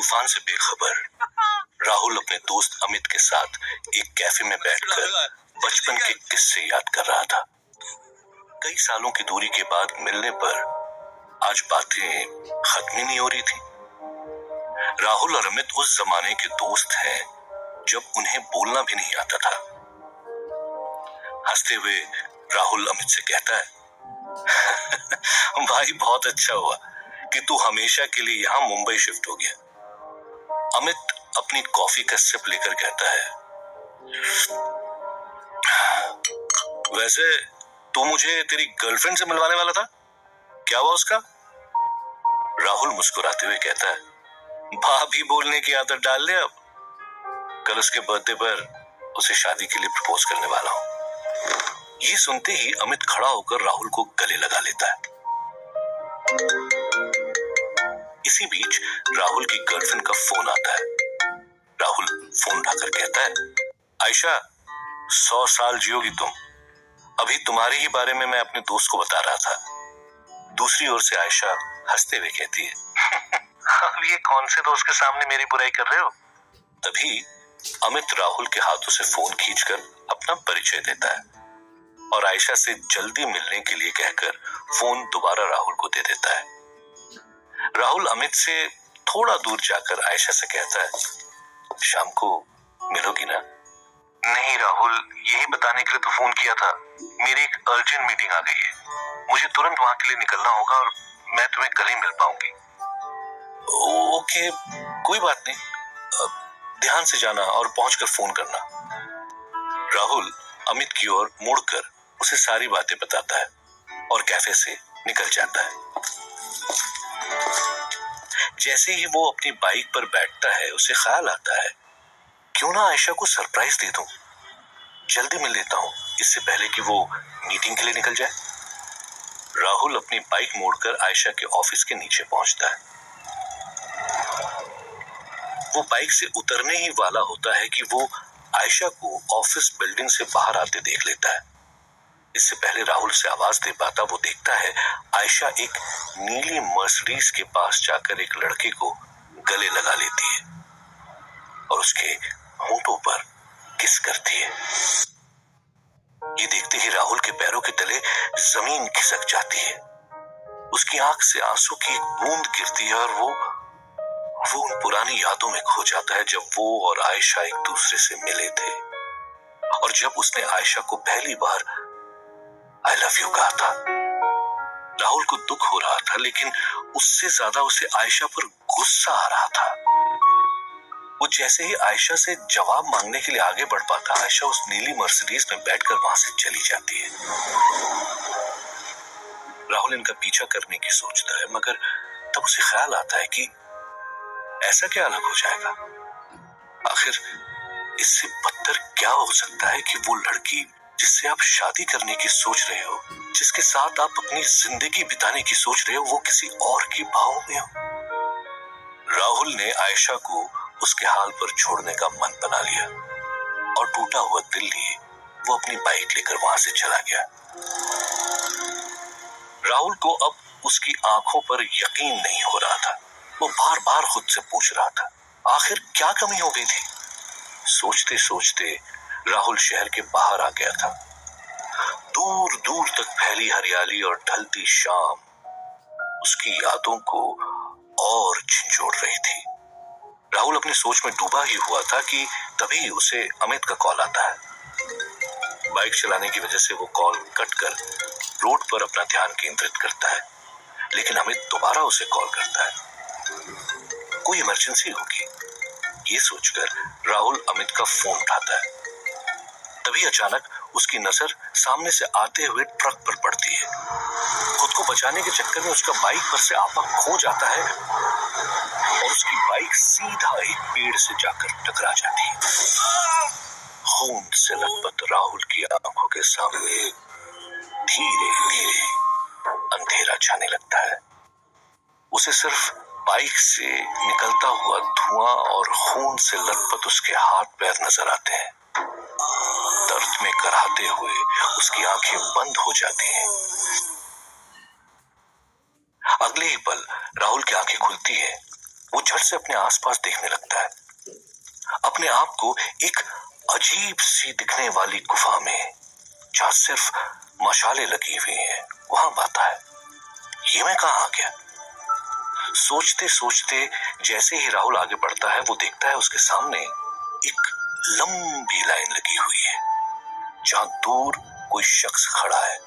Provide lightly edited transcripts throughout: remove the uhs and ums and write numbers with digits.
तूफान से बेखबर राहुल अपने दोस्त अमित के साथ एक कैफे में बैठकर बचपन के किस्से याद कर रहा था। कई सालों की दूरी के बाद मिलने पर आज बातें खत्म ही नहीं हो रही थी। राहुल और अमित उस जमाने के दोस्त हैं जब उन्हें बोलना भी नहीं आता था। हंसते हुए राहुल अमित से कहता है, भाई बहुत अच्छा हुआ कि तू हमेशा के लिए यहाँ मुंबई शिफ्ट हो गया। अमित अपनी कॉफी का सिप लेकर कहता है, वैसे तू मुझे तेरी गर्लफ्रेंड से मिलवाने वाला था, क्या हुआ उसका? राहुल मुस्कुराते हुए कहता है, भाभी बोलने की आदत डाल ले अब। कल उसके बर्थडे पर उसे शादी के लिए प्रपोज करने वाला हूं। ये सुनते ही अमित खड़ा होकर राहुल को गले लगा लेता है। इसी बीच राहुल की गर्लफ्रेंड का फोन आता है। राहुल फोन उठाकर कहता है, आयशा 100 साल जियोगी तुम। अभी तुम्हारे ही बारे में मैं अपने दोस्त को बता रहा था। दूसरी ओर से आयशा हंसते हुए कहती है, अब ये कौन से दोस्त के सामने मेरी बुराई कर रहे हो? तभी अमित राहुल के हाथों से फोन खींचकर अपना परिचय देता है और आयशा से जल्दी मिलने के लिए कहकर फोन दोबारा राहुल को दे देता है। राहुल अमित से थोड़ा दूर जाकर आयशा से कहता है, शाम को मिलोगी ना? नहीं राहुल, यही बताने के लिए तो फोन किया था। मेरी एक अर्जेंट मीटिंग आ गई है, मुझे तुरंत वहां के लिए निकलना होगा और मैं तुम्हें कल ही मिल पाऊंगी। ओके, कोई बात नहीं, ध्यान से जाना और पहुंचकर फोन करना। राहुल अमित की ओर मुड़कर उसे सारी बातें बताता है और कैफे से निकल जाता है। जैसे ही वो अपनी बाइक पर बैठता है, उसे ख्याल आता है, क्यों ना आयशा को सरप्राइज दे दूं। जल्दी मिल लेता हूं इससे पहले कि वो मीटिंग के लिए निकल जाए। राहुल अपनी बाइक मोड़कर आयशा के ऑफिस के नीचे पहुंचता है। वो बाइक से उतरने ही वाला होता है कि वो आयशा को ऑफिस बिल्डिंग से बाहर आते देख लेता है। इससे पहले राहुल से आवाज दे पाता, वो देखता है आयशा एक नीली मर्सिडीज के पास जाकर एक लड़के को गले लगा लेती है और उसके होंठों पर किस करती है। ये देखते ही राहुल के पैरों के तले जमीन खिसक जाती है। उसकी आंख से आंसू की एक बूंद गिरती है और वो उन पुरानी यादों में खो जाता है जब वो और आयशा एक दूसरे से मिले थे और जब उसने आयशा को पहली बार आई लव यू कहा था। राहुल को दुख हो रहा था, लेकिन उससे ज्यादा उसे आयशा पर गुस्सा आ रहा था। वो जैसे ही आयशा से जवाब मांगने के लिए आगे बढ़ पाता, आयशा उस नीली मर्सिडीज में बैठकर वहां से चली जाती है। राहुल इनका पीछा करने की सोचता है, मगर तब उसे ख्याल आता है कि ऐसा क्या अलग हो जाएगा। आखिर इससे बदतर क्या हो सकता है कि वो लड़की जिससे आप शादी करने की सोच रहे हो, जिसके साथ आप अपनी जिंदगी बिताने की सोच रहे हो, वो किसी और की बाहों में हो। राहुल ने आयशा को उसके हाल पर छोड़ने का मन बना लिया और टूटा हुआ दिल लिए वो अपनी बाइक लेकर वहां से चला गया। राहुल को अब उसकी आंखों पर यकीन नहीं हो रहा था। वो बार बार खुद से पूछ रहा था, आखिर क्या कमी हो गई थी। सोचते सोचते राहुल शहर के बाहर आ गया था। दूर दूर तक फैली हरियाली और ढलती शाम उसकी यादों को और झंझोड़ रही थी। राहुल अपनी सोच में डूबा ही हुआ था कि तभी उसे अमित का कॉल आता है। बाइक चलाने की वजह से वो कॉल कट कर रोड पर अपना ध्यान केंद्रित करता है, लेकिन अमित दोबारा उसे कॉल करता है। कोई इमरजेंसी होगी, ये सोचकर राहुल अमित का फोन उठाता है। तभी अचानक उसकी नजर सामने से आते हुए ट्रक पर पड़ती है। खुद को बचाने के चक्कर में उसका बाइक पर से आपा खो जाता है और उसकी बाइक सीधा एक पेड़ से जाकर टकरा जाती है। खून से लथपथ राहुल की आंखों के सामने धीरे धीरे अंधेरा छाने लगता है। उसे सिर्फ बाइक से निकलता हुआ धुआं और खून से लथपथ उसके हाथ पैर नजर आते हैं। दर्द में कराहते हुए उसकी आंखें बंद हो जाती हैं। अगले ही पल राहुल की आंखें खुलती है वो झट से अपने आसपास देखने लगता है, अपने आप को एक अजीब सी दिखने वाली गुफा में जहां सिर्फ मशाले लगी हुई हैं, वहां पाता है। ये मैं कहाँ आ गया? सोचते सोचते जैसे ही राहुल आगे बढ़ता है, वो देखता है उसके सामने एक लंबी लाइन लगी हुई है, जहां दूर कोई शख्स खड़ा है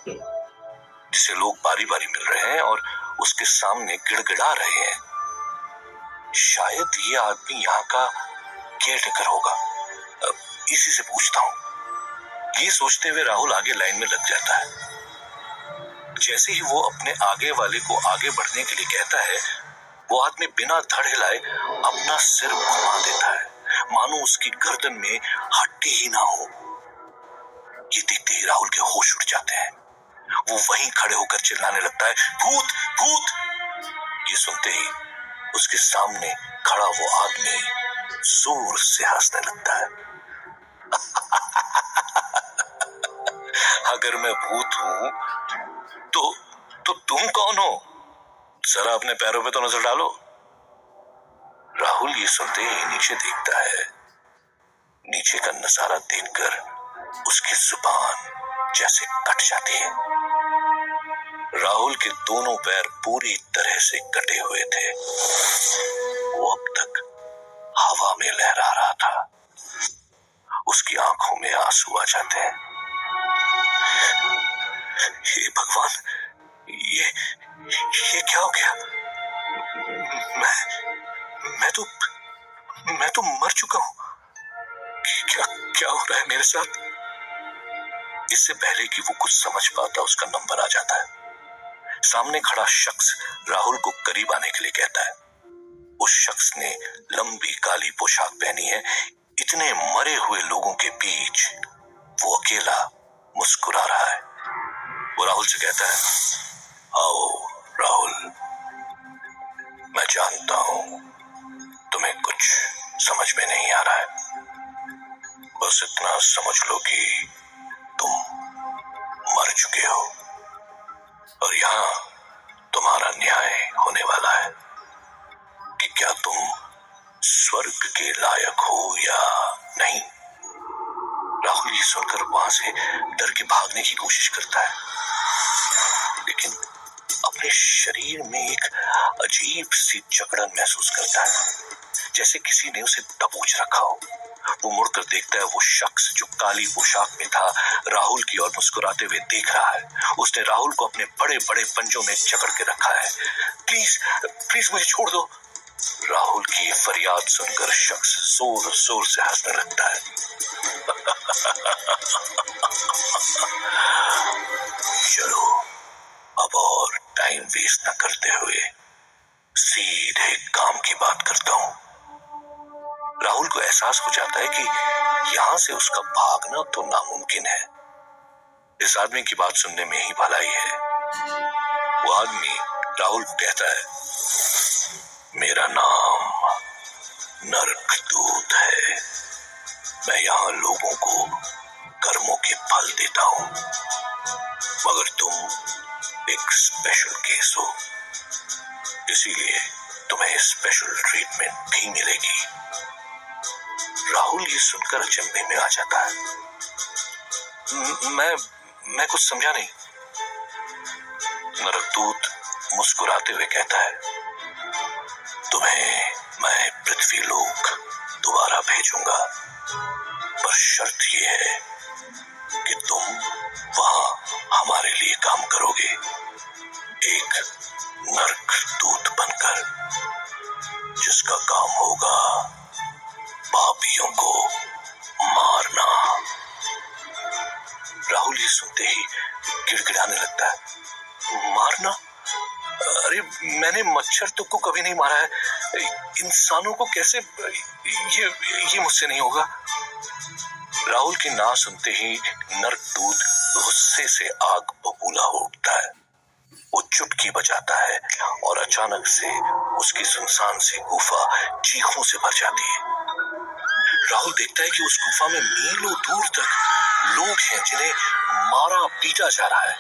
जिसे लोग बारी बारी मिल रहे हैं और उसके सामने गिड़गिड़ा रहे हैं। शायद ये आदमी यहाँ का केयरटेकर होगा। इसी से पूछता हूँ। ये सोचते हुए राहुल आगे लाइन में लग जाता है। जैसे ही वो अपने आगे वाले को आगे बढ़ने के लिए कहता है, वो आदमी बिना धड़ हिलाए अपना सिर घुमा देता है, मानो उसकी गर्दन में हड्डी ही ना हो। ये देखते ही राहुल के होश उड़ जाते हैं। वो वहीं खड़े होकर चिल्लाने लगता है, भूत भूत। ये सुनते ही उसके सामने खड़ा वो आदमी जोर से हंसने लगता है। अगर मैं भूत हूं तो तुम कौन हो? जरा अपने पैरों पे तो नजर डालो। राहुल ये सुनते ही नीचे देखता है। नीचे का नजारा देखकर उसकी जुबान जैसे कट जाती है। राहुल के दोनों पैर पूरी तरह से कटे हुए थे। वो अब तक हवा में लहरा रहा था। उसकी आंखों में आंसू आ जाते हैं। हे भगवान, ये क्या हो गया? मैं तो मर चुका हूं। क्या हो रहा है मेरे साथ? इससे पहले कि वो कुछ समझ पाता, उसका नंबर आ जाता है। सामने खड़ा शख्स राहुल को करीब आने के लिए कहता है। उस शख्स ने लंबी काली पोशाक पहनी है। इतने मरे हुए लोगों के बीच वो अकेला मुस्कुरा रहा है। वो राहुल से कहता है, आओ राहुल, मैं जानता हूं तुम्हें कुछ समझ में नहीं आ रहा है। बस इतना समझ लो कि तुम मर चुके हो और यहां तुम्हारा न्याय होने वाला है कि क्या तुम स्वर्ग के लायक हो या नहीं। राहुल ये सुनकर वहां से डर के भागने की कोशिश करता है, लेकिन अपने शरीर में एक अजीब सी जकड़न महसूस करता है, जैसे किसी ने उसे दबोच रखा हो। वो मुड़कर देखता है, वो शख्स जो काली पोशाक में था राहुल की ओर मुस्कुराते हुए देख रहा है। उसने राहुल को अपने बड़े बड़े पंजों में जकड़ के रखा है। प्लीज प्लीज मुझे छोड़ दो। राहुल की फरियाद सुनकर शख्स जोर जोर से हंसने लगता है। चलो, अब और टाइम वेस्ट न करते हुए सीधे काम की बात करता हूं। राहुल को एहसास हो जाता है कि यहां से उसका भागना तो नामुमकिन है। इस आदमी की बात सुनने में ही भलाई है। वो आदमी राहुल को कहता है, मेरा नाम नरकदूत है। मैं यहाँ लोगों को कर्मों के फल देता हूँ, मगर तुम एक स्पेशल केस हो, इसीलिए तुम्हें स्पेशल ट्रीटमेंट भी मिलेगी। राहुल ये सुनकर अचंभे में आ जाता है। मैं कुछ समझा नहीं। नरकदूत मुस्कुराते हुए कहता है, तुम्हें मैं पृथ्वी लोक दोबारा भेजूंगा, पर शर्त यह है कि तुम वहां हमारे लिए काम करोगे, एक नरकदूत बनकर, जिसका काम होगा पापियों को मारना। राहुल ये सुनते ही गिड़गिड़ाने लगता है। मारना? अरे मैंने मच्छर तुक को कभी नहीं मारा है, इंसानों को कैसे? ये मुझसे नहीं होगा। राहुल की ना सुनते ही नरकदूत गुस्से से आग बबूला हो उठता है। वो चुटकी बजाता है और अचानक से उसकी सुनसान सी गुफा चीखों से भर जाती है। राहुल देखता है कि उस गुफा में मीलों दूर तक लोग हैं जिन्हें मारा पीटा जा रहा है।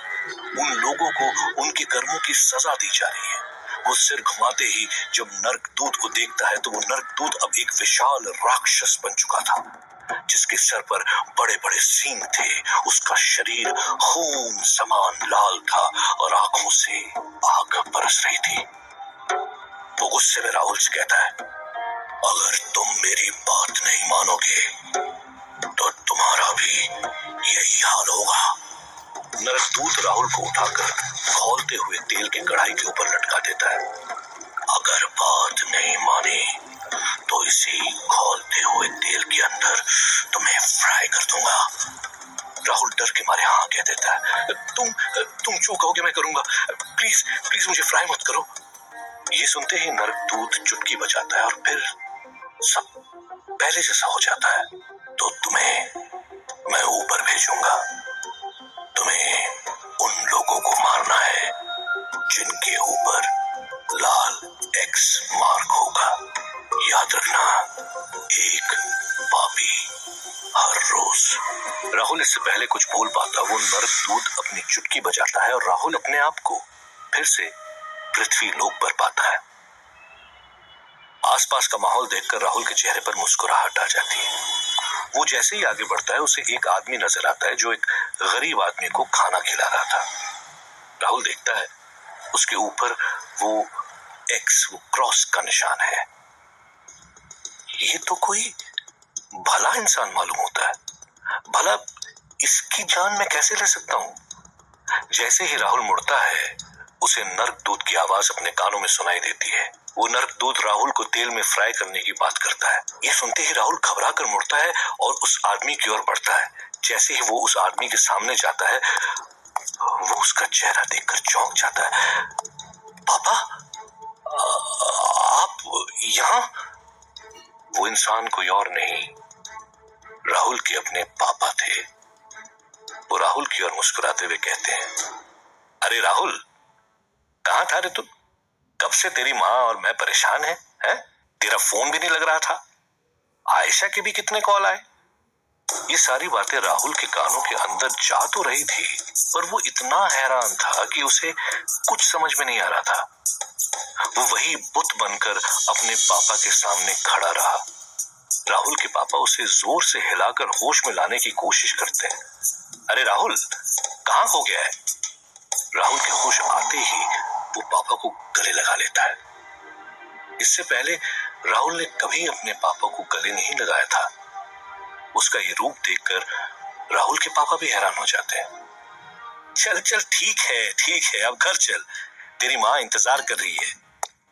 उन लोगों को उनके कर्मों की सजा दी जा रही है। वो सिर घुमाते ही जब नरकदूत को देखता है तो वो नरकदूत अब एक विशाल राक्षस बन चुका था, जिसके सर पर बड़े बड़े सींग थे। उसका शरीर खून समान लाल था और आंखों से आग बरस रही थी। वो गुस्से में राहुल से कहता है, अगर तुम मेरी बात नहीं मानोगे तो तुम्हारा भी यही हाल होगा। नरकदूत राहुल को उठाकर खौलते हुए तेल की कढ़ाई के ऊपर लटका देता है। अगर बात नहीं मानी तो इसी खौलते हुए तेल के अंदर तुम्हें फ्राई कर दूंगा। राहुल डर के मारे हाँ कह देता है। तुम जो कहोगे मैं करूंगा, प्लीज प्लीज मुझे फ्राई मत करो। ये सुनते ही नरकदूत चुटकी बजाता है और फिर सब पहले जैसा हो जाता है। तो तुम्हें मैं ऊपर भेजूंगा। तुम्हें उन लोगों को मारना है जिनके ऊपर लाल एक्स मार्क होगा। याद रखना, एक पापी हर रोज। राहुल इससे पहले कुछ बोल पाता वो नरकदूत अपनी चुटकी बजाता है और राहुल अपने आप को फिर से पृथ्वी लोक पर पाता है। आसपास का माहौल देखकर राहुल के चेहरे पर मुस्कुराहट आ जाती है। वो जैसे ही आगे बढ़ता है उसे एक आदमी नजर आता है जो एक गरीब आदमी को खाना खिला रहा था। राहुल देखता है उसके ऊपर वो एक्स, वो क्रॉस का निशान है। ये तो कोई भला इंसान मालूम होता है। भला इसकी जान मैं कैसे ले सकता हूँ। जैसे ही राहुल मुड़ता है उसे नरकदूत की आवाज अपने कानों में सुनाई देती है। वो नरकदूत राहुल को तेल में फ्राई करने की बात करता है। ये सुनते ही राहुल घबरा कर मुड़ता है और उस आदमी की ओर बढ़ता है। जैसे ही वो उस आदमी के सामने जाता है वो उसका चेहरा देखकर चौंक जाता है। पापा, आप यहाँ? वो इंसान कोई और नहीं, राहुल के अपने पापा थे। वो राहुल की ओर मुस्कुराते हुए कहते हैं, अरे राहुल, कहाँ था रे तू? कब से तेरी माँ और मैं परेशान हैं? तेरा फोन भी नहीं लग रहा था। आयशा के भी कितने कॉल आए। ये सारी बातें राहुल के कानों के अंदर जा तो रही थी, पर वो इतना हैरान था कि उसे कुछ समझ में नहीं आ रहा था। वो वही बुत बनकर अपने पापा के सामने खड़ा रहा। राहुल के पापा उसे जोर से हिलाकर होश में लाने की कोशिश करते हैं। अरे राहुल, कहाँ खो गया है? राहुल के होश आते ही वो पापा को गले लगा लेता है। इससे पहले राहुल ने कभी अपने पापा को गले नहीं लगाया था। उसका ये रूप देखकर राहुल के पापा भी हैरान हो जाते हैं। चल चल, ठीक है, अब घर चल, तेरी माँ इंतजार कर रही है।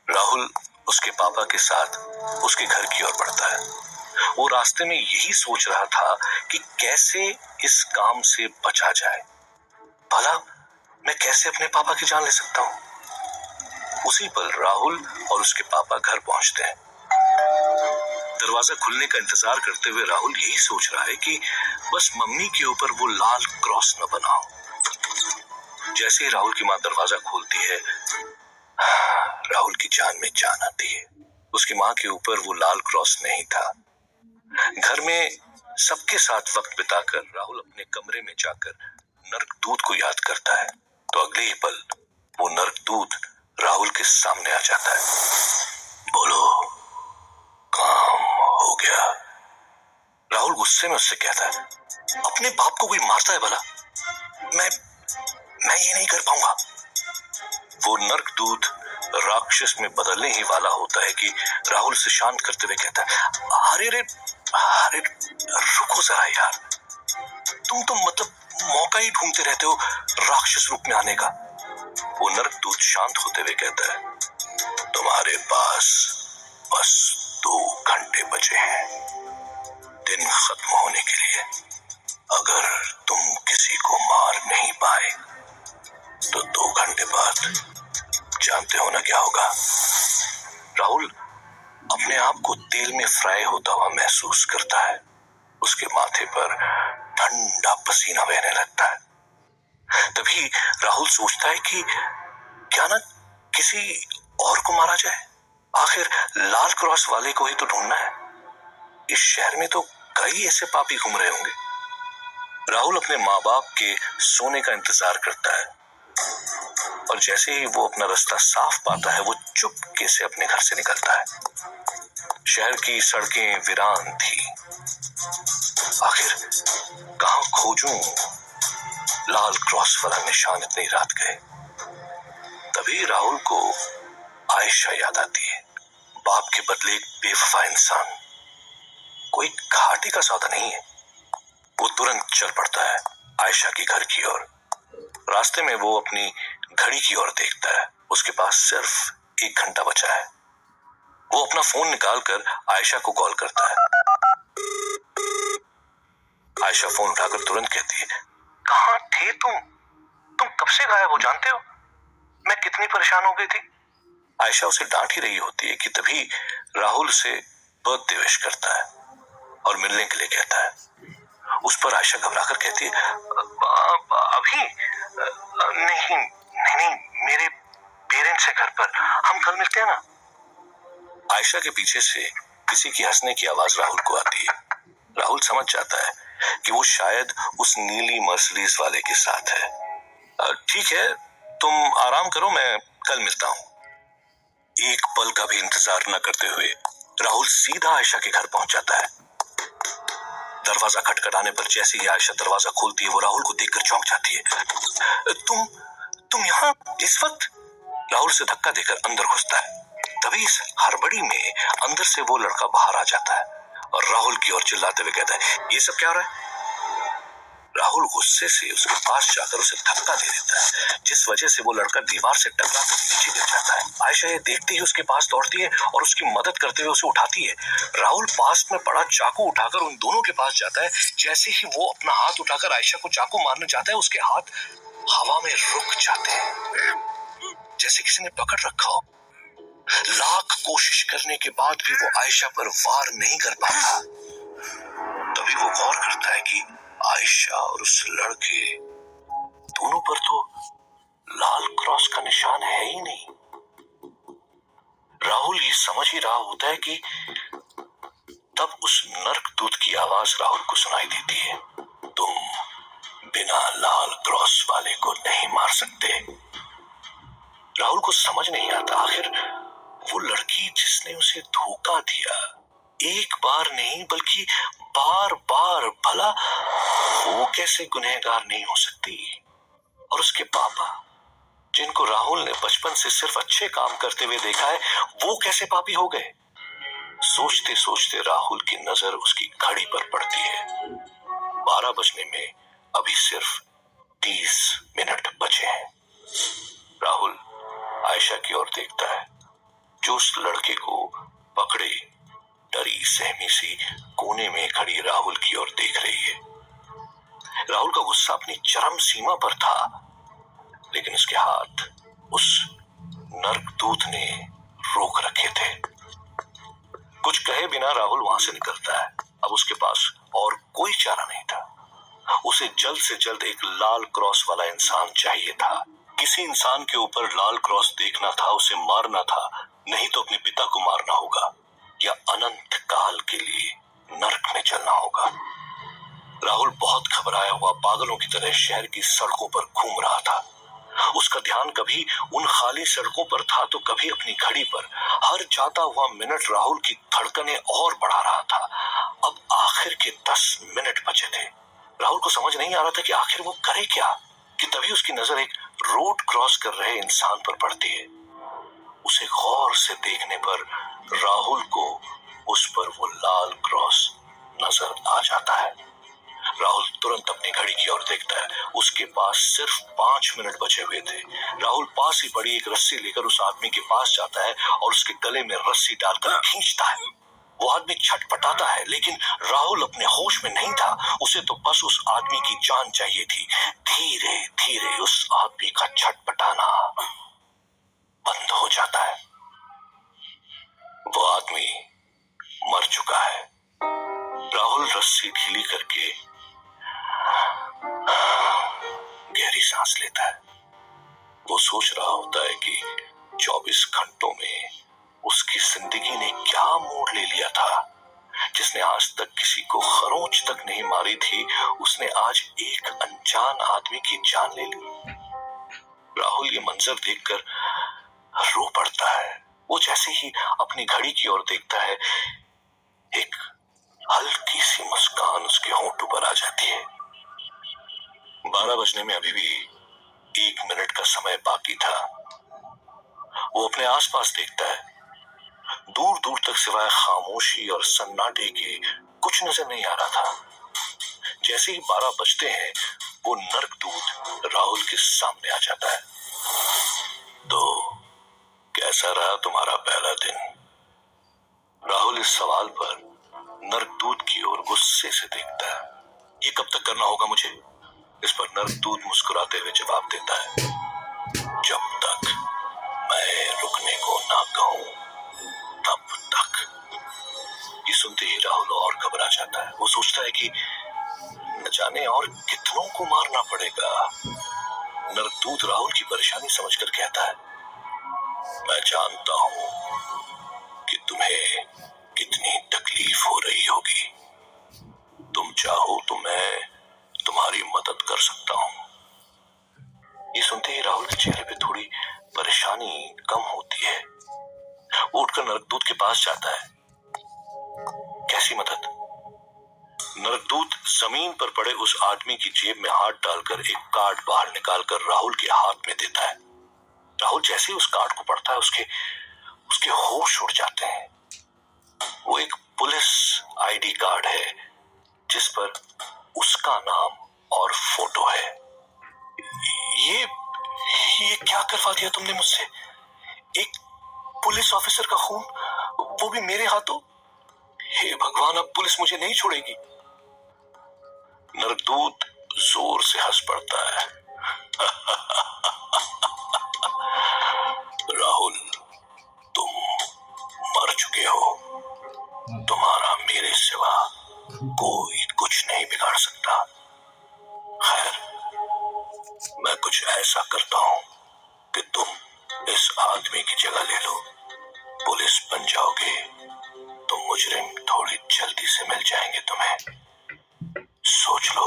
राहुल उसके पापा के साथ उसके घर की ओर बढ़ता है। वो रास्ते में यही सोच रहा था कि कैसे इस काम से बचा जाए। भला मैं कैसे अपने पापा की जान ले सकता हूँ। उसी पल राहुल और उसके पापा घर पहुंचते हैं। दरवाजा खुलने का इंतजार करते हुए राहुल यही सोच रहा है कि बस मम्मी के ऊपर वो लाल क्रॉस न बना हो। जैसे ही राहुल की माँ दरवाजा खोलती है, राहुल की जान में जान आती है। उसकी माँ के ऊपर वो लाल क्रॉस नहीं था। घर में सबके साथ वक्त बिताकर राहुल अपने कमरे में जाकर नरकदूत को याद करता है तो अगले ही पल वो नरकदूत राहुल के सामने आ जाता है। बोलो, काम हो गया? राहुल गुस्से में उससे कहता है, अपने बाप को कोई मारता है भला? मैं ये नहीं कर पाऊंगा। वो नरकदूत राक्षस में बदलने ही वाला होता है कि राहुल से शांत करते हुए कहता है, अरे रुको जरा यार, तुम तो मतलब मौका ही ढूंढते रहते हो राक्षस रूप में आने का। वो नरकदूत शांत होते हुए कहता है, तुम्हारे पास बस 2 घंटे बचे हैं दिन खत्म होने के लिए। अगर तुम किसी को मार नहीं पाए तो 2 घंटे बाद जानते हो ना क्या होगा? राहुल अपने आप को तेल में फ्राई होता हुआ महसूस करता है। उसके माथे पर ठंडा पसीना बहने लगता है। तभी राहुल सोचता है कि क्या ना किसी और को मारा जाए। आखिर लाल क्रॉस वाले को ही तो ढूंढना है। इस शहर में तो कई ऐसे पापी घूम रहे होंगे। राहुल अपने माँ बाप के सोने का इंतजार करता है। और जैसे ही वो अपना रास्ता साफ पाता है वो चुपके से अपने घर से निकलता है। शहर की सड़कें वीरान थी। आखिर कहां खोजूं लाल क्रॉस वाला निशान इतनी रात गए। तभी राहुल को आयशा याद आती है। बाप के बदले एक बेवफा इंसान, कोई घाटे का सौदा नहीं है। वो तुरंत चल पड़ता है आयशा के घर की ओर। रास्ते में वो अपनी घड़ी की ओर देखता है। उसके पास सिर्फ 1 घंटा बचा है। वो अपना फोन निकालकर आयशा को कॉल करता है। आयशा फोन उठाकर तुरंत कहती है, कहाँ थे तुम कब से गायब हो, जानते हो मैं कितनी परेशान हो गई थी। आयशा उसे डांट ही रही होती है कि तभी राहुल उसे बर्थडे विश करता है और मिलने के लिए कहता है। उस पर आयशा घबराकर कहती है, अभी नहीं नहीं नहीं, मेरे पेरेंट्स है घर पर, हम कल मिलते हैं ना। आयशा के पीछे से किसी की हंसने की आवाज राहुल को आती है। राहुल समझ जाता है कि वो शायद उस नीली मर्सिडीज वाले के साथ है। ठीक है, तुम आराम करो, मैं कल मिलता हूँ। एक पल का भी इंतजार न करते हुए राहुल सीधा आयशा के घर पहुंच जाता है। दरवाजा खटखटाने पर जैसे ही आयशा दरवाजा खोलती है वो राहुल को देखकर चौंक जाती है। तुम यहाँ इस वक्त? राहुल से धक्का देकर अंदर घुसता है। तभी इस हड़बड़ी में अंदर से वो लड़का बाहर आ जाता है और राहुल की ओर चिल्लाते हुए कहता है, ये सब क्या हो रहा है? राहुल गुस्से से उसके पास जाकर उसे धक्का दे देता है, जिस वजह से वो लड़का दीवार से टकरा कर नीचे गिर जाता है। आयशा ये देखते ही उसके पास दौड़ती है और उसकी मदद करते हुए उसे उठाती है। राहुल पास में पड़ा चाकू उठाकर उन दोनों के पास जाता है। जैसे ही वो अपना हाथ उठाकर आयशा को चाकू मारने जाता है, उसके हाथ हवा में रुक जाते हैं, जैसे किसी ने पकड़ रखा हो। लाख कोशिश करने के बाद भी वो आयशा पर वार नहीं कर पाता। तभी वो गौर करता है कि आयशा और उस लड़के दोनों पर तो लाल क्रॉस का निशान है ही नहीं। राहुल ये समझ ही रहा होता है कि तब उस नरकदूत की आवाज राहुल को सुनाई देती है, तुम बिना लाल क्रॉस वाले को नहीं मार सकते। राहुल को समझ नहीं आता, आखिर वो लड़की जिसने उसे धोखा दिया, एक बार नहीं बल्कि बार बार, भला वो कैसे गुनहगार नहीं हो सकती? और उसके पापा, जिनको राहुल ने बचपन से सिर्फ अच्छे काम करते हुए देखा है, वो कैसे पापी हो गए? सोचते सोचते राहुल की नजर उसकी घड़ी पर पड़ती है। 12 बजने में अभी सिर्फ 30 मिनट बचे हैं। राहुल आयशा की ओर देखता है, जो उस लड़के को पकड़े डरी सहमी सी कोने में खड़ी राहुल की ओर देख रही है। राहुल का गुस्सा अपनी चरम सीमा पर था, लेकिन उसके हाथ उस नरकदूत ने रोक रखे थे। कुछ कहे बिना राहुल वहां से निकलता है। अब उसके पास और कोई चारा नहीं था। उसे जल्द से जल्द एक लाल क्रॉस वाला इंसान चाहिए था। किसी इंसान के ऊपर लाल क्रॉस देखना था, उसे मारना था, नहीं तो अपने पिता को मारना होगा या अनंत काल के लिए नरक में चलना होगा। राहुल बहुत घबराया हुआ पागलों की तरह शहर की सड़कों पर घूम रहा था। उसका ध्यान कभी उन खाली सड़कों पर था तो कभी अपनी घड़ी पर। हर जाता हुआ मिनट राहुल की धड़कनें और बढ़ा रहा था। अब आखिर के 10 मिनट बचे थे। राहुल को समझ नहीं आ रहा था कि आखिर वो करे क्या, कि तभी उसकी नजर एक रोड क्रॉस कर रहे इंसान पर पड़ती है। उसे गौर से देखने पर राहुल को उस पर वो लाल क्रॉस नजर आ जाता है। राहुल तुरंत अपनी घड़ी की ओर देखता है। उसके पास सिर्फ 5 मिनट बचे हुए थे। राहुल पास ही पड़ी एक रस्सी लेकर उस आदमी के पास जाता है और उसके गले में रस्सी डालकर खींचता है। वो आदमी छटपटाता है, लेकिन राहुल अपने होश में नहीं था। उसे तो बस उस आदमी की जान चाहिए थी। धीरे धीरे उस आदमी का छटपटाना बंद हो जाता है। वो आदमी मर चुका है। राहुल रस्सी ढीली करके गहरी सांस लेता है। वो सोच रहा होता है कि 24 घंटों में उसकी जिंदगी ने क्या मोड़ ले लिया था। जिसने आज तक किसी को खरोंच तक नहीं मारी थी, उसने आज एक अनजान आदमी की जान ले ली। राहुल ये मंजर देखकर रो पड़ता है। वो जैसे ही अपनी घड़ी की ओर देखता है, एक हल्की सी मुस्कान उसके होंठों पर आ जाती है। 12 बजने में अभी भी 1 मिनट का समय बाकी था। वो अपने आसपास देखता है। दूर दूर तक सिवाय खामोशी और सन्नाटे के कुछ नजर नहीं आ रहा था। जैसे ही 12 बजते हैं, वो नर्कदूत राहुल के सामने आ जाता है। तो कैसा रहा तुम्हारा पहला दिन? राहुल इस सवाल पर नर्कदूत की ओर गुस्से से देखता है। ये कब तक करना होगा मुझे? इस पर नर्कदूत मुस्कुराते हुए जवाब देता है, जब तक मैं रुकने को ना कहूं तब तक। ये सुनते ही राहुल और घबरा जाता है। वो सोचता है कि न जाने और कितनों को मारना पड़ेगा। नर्कदूत राहुल की परेशानी समझकर कहता है, मैं जानता हूं कि तुम्हें कितनी तकलीफ हो रही होगी। तुम चाहो तो मैं तुम्हारी मदद कर सकता हूं। ये सुनते ही राहुल के चेहरे पे थोड़ी परेशानी कम होती है। वो उठकर नर्कदूत के पास जाता है। कैसी मदद? नर्कदूत जमीन पर पड़े उस आदमी की जेब में हाथ डालकर एक कार्ड बाहर निकालकर राहुल के हाथ में देता है। राहुल जैसे ही उस कार्ड को पढ़ता है, उसके होश उड़ जाते हैं। वो एक पुलिस आईडी कार्ड है जिस पर उसका नाम और फोटो है। ये क्या करवा दिया तुमने मुझसे? एक पुलिस ऑफिसर का खून, वो भी मेरे हाथों। हे भगवान, अब पुलिस मुझे नहीं छोड़ेगी। नर्कदूत जोर से हंस पड़ता है। राहुल, तुम मर चुके हो। तुम्हारा मेरे सिवा कोई कुछ नहीं बिगाड़ सकता। खैर, मैं कुछ ऐसा करता हूं कि तुम इस आदमी की जगह ले लो। पुलिस बन जाओगे तो मुजरिम थोड़ी जल्दी से मिल जाएंगे तुम्हें। सोच लो।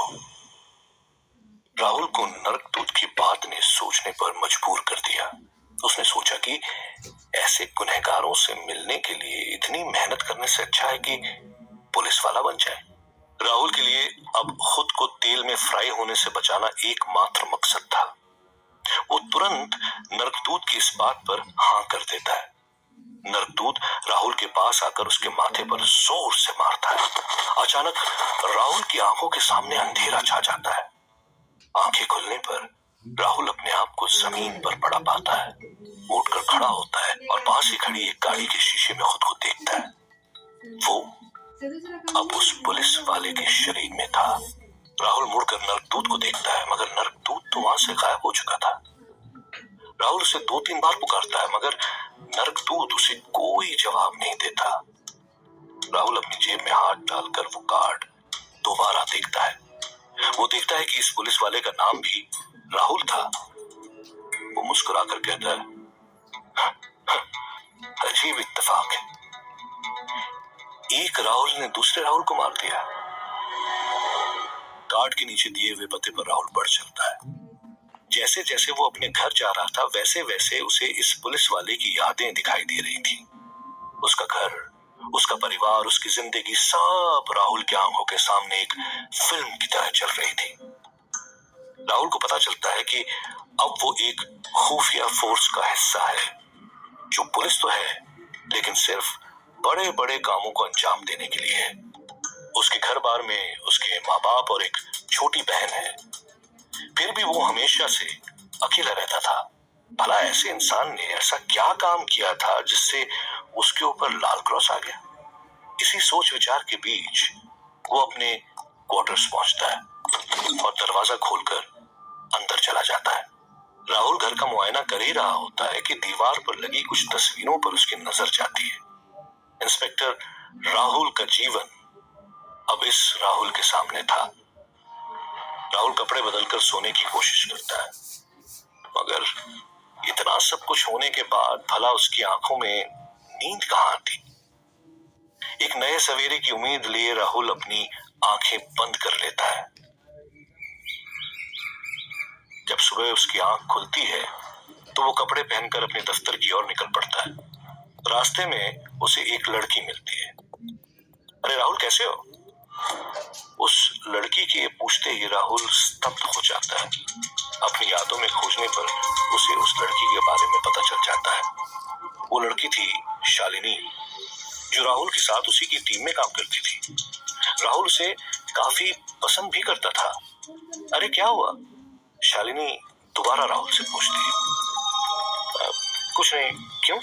राहुल को नर्कदूत की बात ने सोचने पर मजबूर कर दिया। उसने सोचा कि ऐसे गुनहगारों से मिलने के लिए इतनी मेहनत करने से अच्छा है कि पुलिस वाला बन जाए। राहुल के लिए अब खुद को तेल में फ्राई होने से बचाना एकमात्र मकसद था। वो तुरंत नर्कदूत की इस बात पर हाँ कर देता है। नर्कदूत राहुल के पास आकर उसके माथे पर जोर से मारता है। अचानक राहुल की आंखों के सामने अंधेरा छा जाता है। आंखें खुलने पर राहुल अपने आप को जमीन पर पड़ा पाता है। वो उठकर खड़ा होता है और पास ही खड़ी एक गाड़ी के शीशे में खुद को देखता है। वो अब उस पुलिस वाले के शरीर में था। राहुल मुड़कर नर्कदूत को देखता है, मगर नर्कदूत तो वहां से गायब हो चुका था। राहुल उसे 2-3 बार पुकारता है, मगर नर्कदूत उसे कोई जवाब नहीं देता। राहुल अपनी जेब में हाथ डालकर वो कार्ड दोबारा देखता है। वो देखता है कि इस पुलिस वाले का नाम भी राहुल था। वो मुस्कुराकर कहता है, अजीब इत्तेफाक है। एक राहुल ने दूसरे राहुल को मार दिया। कार्ड के नीचे दिए हुए पते पर राहुल बढ़ चलता है। जैसे जैसे वो अपने घर जा रहा था, वैसे वैसे उसे इस पुलिस वाले की यादें दिखाई दे रही थी। उसका घर, उसका परिवार, उसकी जिंदगी, सब राहुल की आंखों के सामने एक फिल्म की तरह चल रही थी। राहुल को पता चलता है कि अब वो एक खुफिया फोर्स का हिस्सा है, जो पुलिस तो है, लेकिन सिर्फ बड़े बड़े कामों को अंजाम देने के लिए है। उसके घर बार में उसके माँ बाप और एक छोटी बहन है। फिर भी वो हमेशा से अकेला रहता था। भला ऐसे इंसान ने ऐसा क्या काम किया था जिससे उसके ऊपर लाल क्रॉस आ गया? इसी सोच विचार के बीच वो अपने क्वार्टर्स पहुंचता है और दरवाजा खोलकर अंदर चला जाता है। राहुल घर का मुआयना कर ही रहा होता है कि दीवार पर लगी कुछ तस्वीरों पर उसकी नजर जाती है। इंस्पेक्टर राहुल का जीवन अब इस राहुल के सामने था। राहुल कपड़े बदलकर सोने की कोशिश करता है, मगर इतना सब कुछ होने के बाद भला उसकी आंखों में नींद कहां थी? एक नए सवेरे की उम्मीद लिए राहुल अपनी आंखें बंद कर लेता है। जब सुबह उसकी आंख खुलती है तो वो कपड़े पहनकर अपने दफ्तर की ओर निकल पड़ता है। रास्ते में उसे एक लड़की मिलती है। अरे राहुल, कैसे हो? उस लड़की के पूछते ही राहुल स्तब्ध हो जाता है। अपनी यादों में खोजने पर उसे उस लड़की के बारे में पता चल जाता है। वो लड़की थी शालिनी, जो राहुल के साथ उसी की टीम में काम करती थी। राहुल उसे काफी पसंद भी करता था। अरे क्या हुआ? शालिनी दोबारा राहुल से पूछती है। कुछ नहीं, क्यों?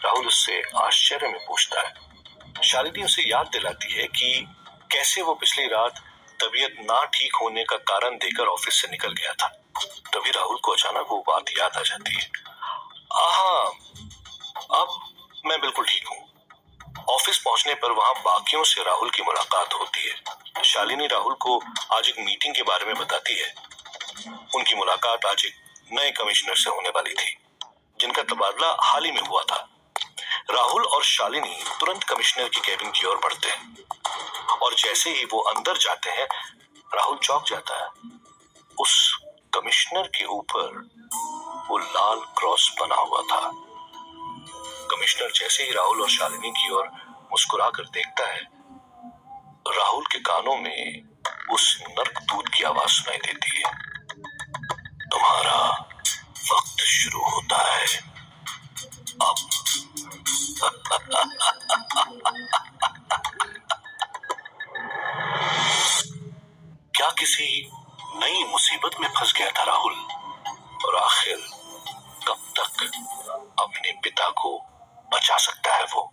राहुल उससे आश्चर्य में पूछता है। शालिनी उसे याद दिलाती है कि कैसे वो पिछली रात तबीयत ना ठीक होने का कारण देकर ऑफिस से निकल गया था। तभी राहुल को अचानक वो बात याद आ जाती है। हाँ, अब मैं बिल्कुल ठीक हूँ। ऑफिस पहुंचने पर वहां बाकियों से राहुल की मुलाकात होती है। शालिनी राहुल को आज एक मीटिंग के बारे में बताती है। उनकी मुलाकात आज एक नए कमिश्नर से होने वाली थी, जिनका तबादला हाल ही में हुआ था। राहुल और शालिनी तुरंत कमिश्नर की केबिन की ओर बढ़ते हैं और जैसे ही वो अंदर जाते हैं, राहुल चौंक जाता है। उस कमिश्नर के ऊपर वो लाल क्रॉस बना हुआ था। कमिश्नर जैसे ही राहुल और शालिनी की ओर मुस्कुरा कर देखता है, राहुल के कानों में उस नर्कदूत की आवाज सुनाई देती है। तुम्हारा वक्त शुरू होता है अब। क्या किसी नई मुसीबत में फंस गया था राहुल? और आखिर कब तक अपने पिता को बचा सकता है वो?